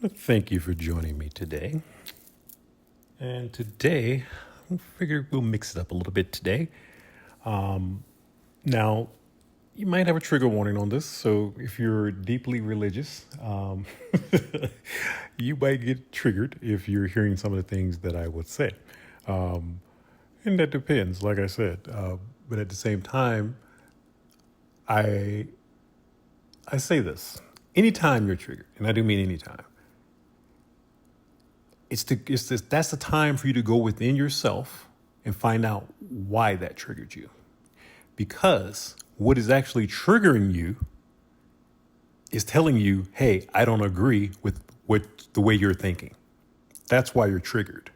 Thank you for joining me today. And today, I figure we'll mix it up a little bit today. Now, you might have a trigger warning on this, so if you're deeply religious, you might get triggered if you're hearing some of the things that I would say. And that depends, like I said. But at the same time, I I say this: anytime you're triggered, and I do mean anytime, that's the time for you to go within yourself and find out why that triggered you. Because what is actually triggering you is telling you, hey, I don't agree with the way you're thinking. That's why you're triggered.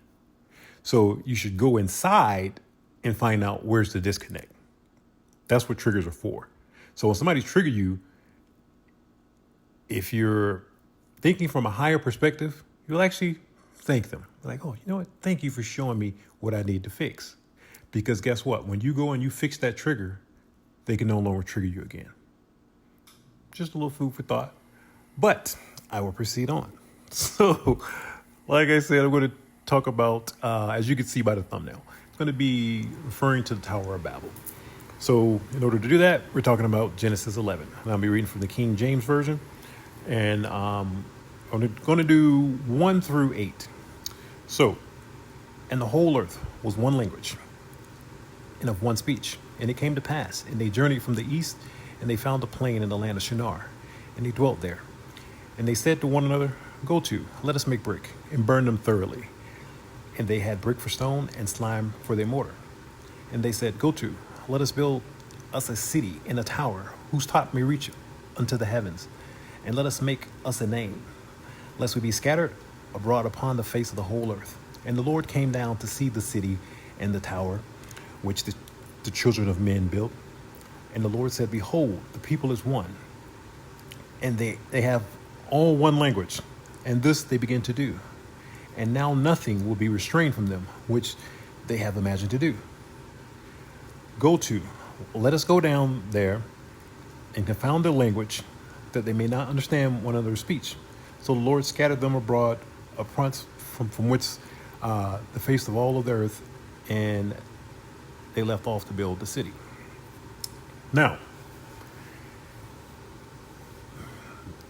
So you should go inside and find out where's the disconnect. That's what triggers are for. So when somebody's triggered you, if you're thinking from a higher perspective, you'll actually thank them. Like, oh, you know what? Thank you for showing me what I need to fix. Because guess what? When you go and you fix that trigger, they can no longer trigger you again. Just a little food for thought. But I will proceed on. So, like I said, I'm going to talk about, as you can see by the thumbnail, it's going to be referring to the Tower of Babel. So in order to do that, we're talking about Genesis 11. And I'll be reading from the King James Version. And I'm going to do 1 through 8. So, and the whole earth was one language and of one speech. And it came to pass, and they journeyed from the east, and they found a plain in the land of Shinar, and they dwelt there. And they said to one another, go to, let us make brick, and burn them thoroughly. And they had brick for stone, and slime for their mortar. And they said, go to, let us build us a city and a tower, whose top may reach unto the heavens. And let us make us a name, lest we be scattered abroad upon the face of the whole earth. And the Lord came down to see the city and the tower, which the children of men built. And the Lord said, behold, the people is one, and they have all one language, and this they begin to do. And now nothing will be restrained from them, which they have imagined to do. Go to, let us go down there and confound their language, that they may not understand one another's speech. So the Lord scattered them abroad from which the face of all of the earth, and they left off to build the city. Now,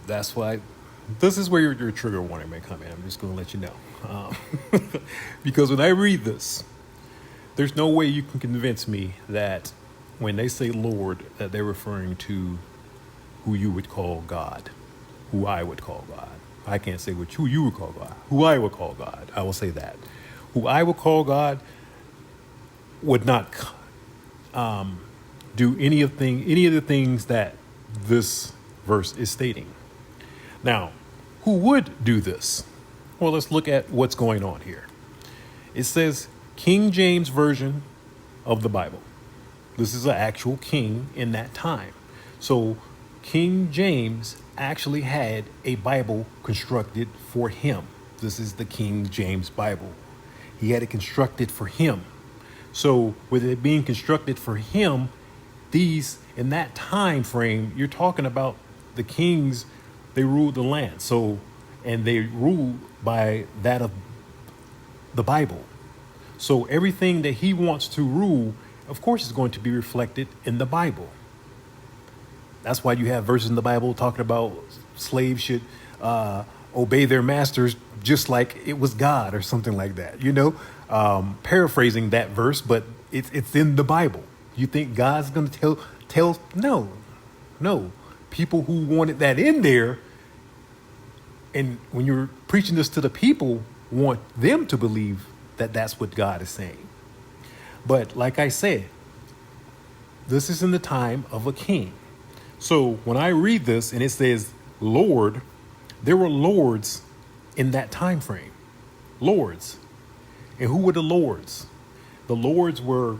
that's why this is where your trigger warning may come in. I'm just going to let you know. Because when I read this, there's no way you can convince me that when they say Lord, that they're referring to who you would call God, who I would call God. I can't say who you would call God, who I would call God. I will say that. Who I would call God would not do any of the things that this verse is stating. Now, who would do this? Well, let's look at what's going on here. It says King James Version of the Bible. This is an actual king in that time. So King James actually had a Bible constructed for him. This is the King James Bible. He had it constructed for him. So with it being constructed for him, in that time frame, you're talking about the kings, they ruled the land. So, and they ruled by that of the Bible. So everything that he wants to rule, of course, is going to be reflected in the Bible. That's why you have verses in the Bible talking about slaves should obey their masters just like it was God or something like that, paraphrasing that verse, but it's in the Bible. You think God's going to tell? No. People who wanted that in there, and when you're preaching this to the people, want them to believe that that's what God is saying. But like I said, this is in the time of a king. So when I read this and it says Lord, there were lords in that time frame. Lords. And who were the lords? The lords were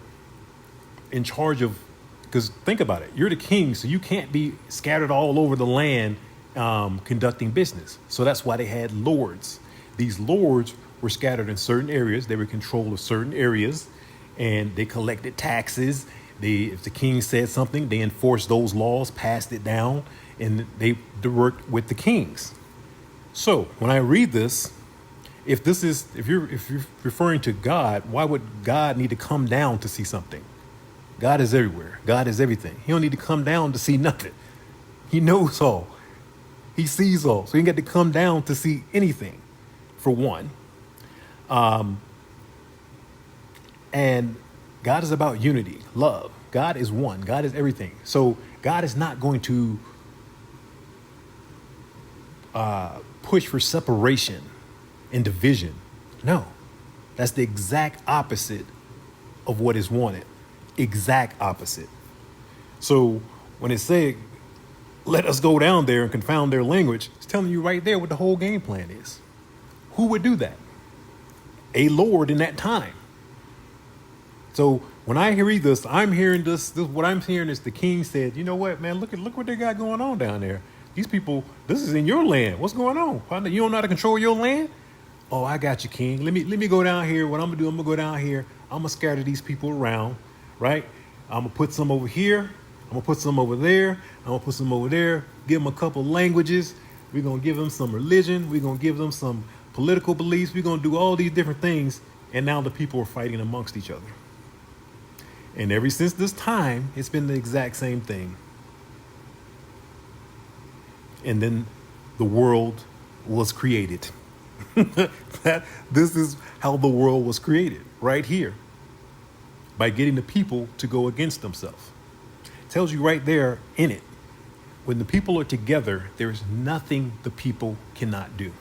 in charge of, because think about it, you're the king, so you can't be scattered all over the land conducting business. So that's why they had lords. These lords were scattered in certain areas. They were in control of certain areas, and they collected taxes. If the king said something, they enforced those laws, passed it down, and they worked with the kings. So when I read this, if you're referring to God, why would God need to come down to see something? God is everywhere. God is everything. He don't need to come down to see nothing. He knows all. He sees all. So he ain't got to come down to see anything, for one. And God is about unity, love. God is one. God is everything. So God is not going to push for separation and division. No, that's the exact opposite of what is wanted. Exact opposite. So when it said, let us go down there and confound their language, it's telling you right there what the whole game plan is. Who would do that? A Lord in that time. So when I read this, I'm hearing this. What I'm hearing is the king said, you know what, man, look what they got going on down there. These people, this is in your land. What's going on? You don't know how to control your land? Oh, I got you, king. Let me go down here. What I'm gonna do, I'm gonna go down here. I'm gonna scatter these people around, right? I'm gonna put some over here. I'm gonna put some over there. I'm gonna put some over there. Give them a couple languages. We're gonna give them some religion. We're gonna give them some political beliefs. We're gonna do all these different things. And now the people are fighting amongst each other. And ever since this time, it's been the exact same thing. And then the world was created. This is how the world was created, right here, by getting the people to go against themselves. It tells you right there in it, when the people are together, there is nothing the people cannot do.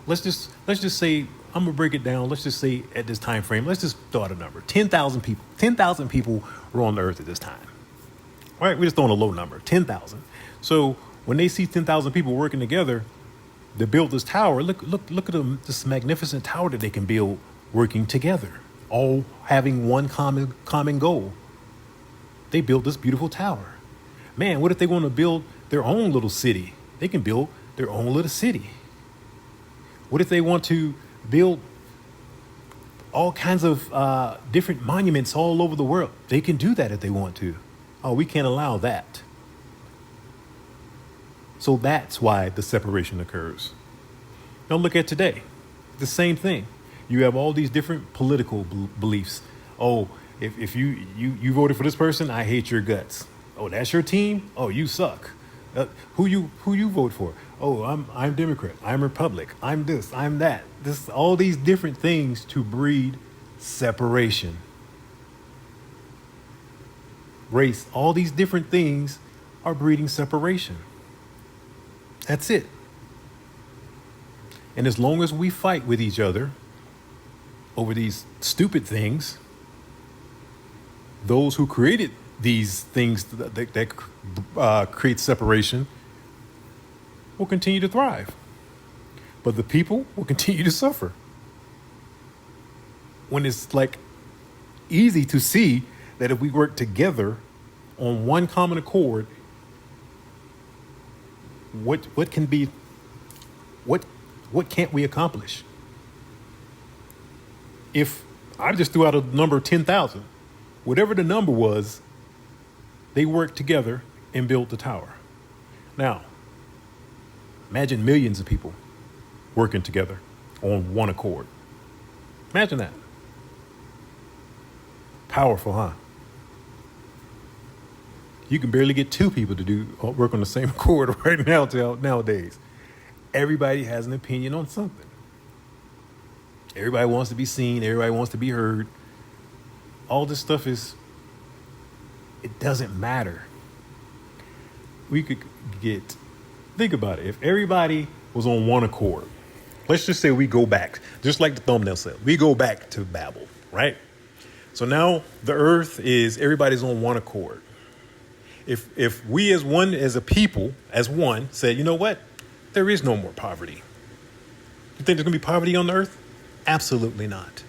Let's just say, I'm gonna break it down. Let's just say at this time frame, let's just throw out a number: 10,000 people. 10,000 people were on the earth at this time. All right, we're just throwing a low number, 10,000. So when they see 10,000 people working together to build this tower, look at this magnificent tower that they can build working together, all having one common goal. They build this beautiful tower. Man, what if they want to build their own little city? They can build their own little city. What if they want to build all kinds of different monuments all over the world? They can do that if they want to. Oh, we can't allow that. So that's why the separation occurs. Now look at today. The same thing. You have all these different political beliefs. Oh, if you voted for this person, I hate your guts. Oh, that's your team? Oh, you suck. Who you vote for? Oh, I'm Democrat. I'm Republic. I'm this. I'm that. This all these different things to breed separation. Race. All these different things are breeding separation. That's it. And as long as we fight with each other over these stupid things, those who created these things that create separation will continue to thrive. But the people will continue to suffer. When it's like easy to see that if we work together on one common accord, what can't we accomplish? If I just threw out a number 10,000, whatever the number was, they worked together and built the tower. Now, imagine millions of people working together on one accord. Imagine that. Powerful, huh? You can barely get two people to work on the same accord right now nowadays. Everybody has an opinion on something. Everybody wants to be seen. Everybody wants to be heard. All this stuff it doesn't matter. We could think about it. If everybody was on one accord, let's just say we go back, just like the thumbnail said, we go back to Babel, right? So now the earth everybody's on one accord. If we as one, as a people, as one, said, you know what? There is no more poverty. You think there's going to be poverty on the earth? Absolutely not.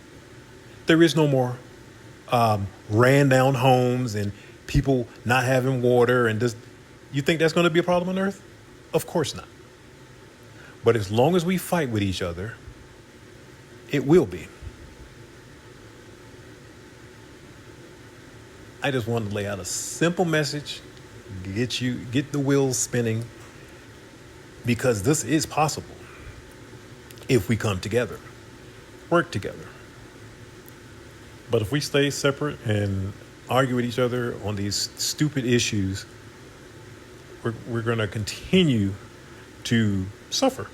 There is no more ran down homes and people not having water. You think that's going to be a problem on earth? Of course not. But as long as we fight with each other, it will be. I just wanted to lay out a simple message, get the wheels spinning, because this is possible if we come together, work together. But if we stay separate and argue with each other on these stupid issues, we're going to continue to suffer.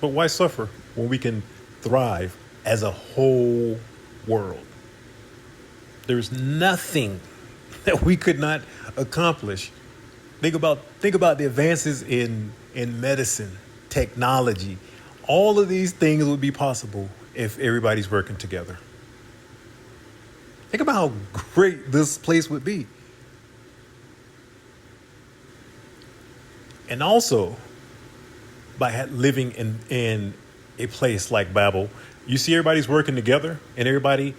But why suffer when we can thrive as a whole world? There's nothing that we could not accomplish. Think about the advances in medicine, technology. All of these things would be possible if everybody's working together. Think about how great this place would be. And also, by living in a place like Babel, you see everybody's working together, and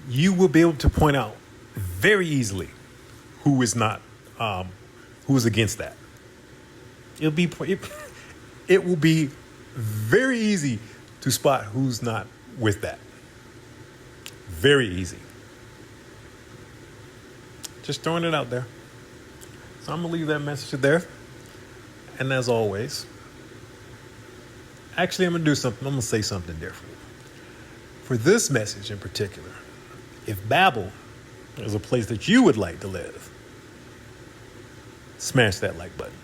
you will be able to point out very easily who is against that. It will be very easy to spot who's not with that. Very easy. Just throwing it out there. So I'm going to leave that message there. And as always, actually, I'm going to do something. I'm going to say something different. For this message in particular, if Babel is a place that you would like to live, smash that like button.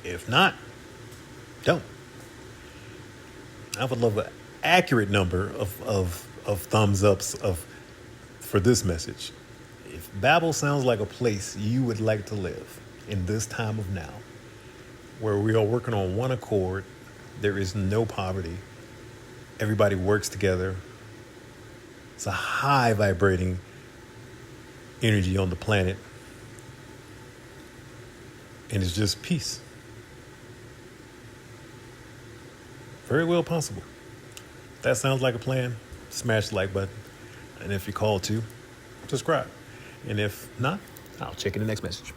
If not, don't. I would love an accurate number of thumbs ups for this message. If Babel sounds like a place you would like to live in this time of now, where we are working on one accord, there is no poverty, everybody works together, it's a high vibrating energy on the planet, and it's just peace. Very well possible. If that sounds like a plan, smash the like button. And if you're called to, subscribe. And if not, I'll check in the next message.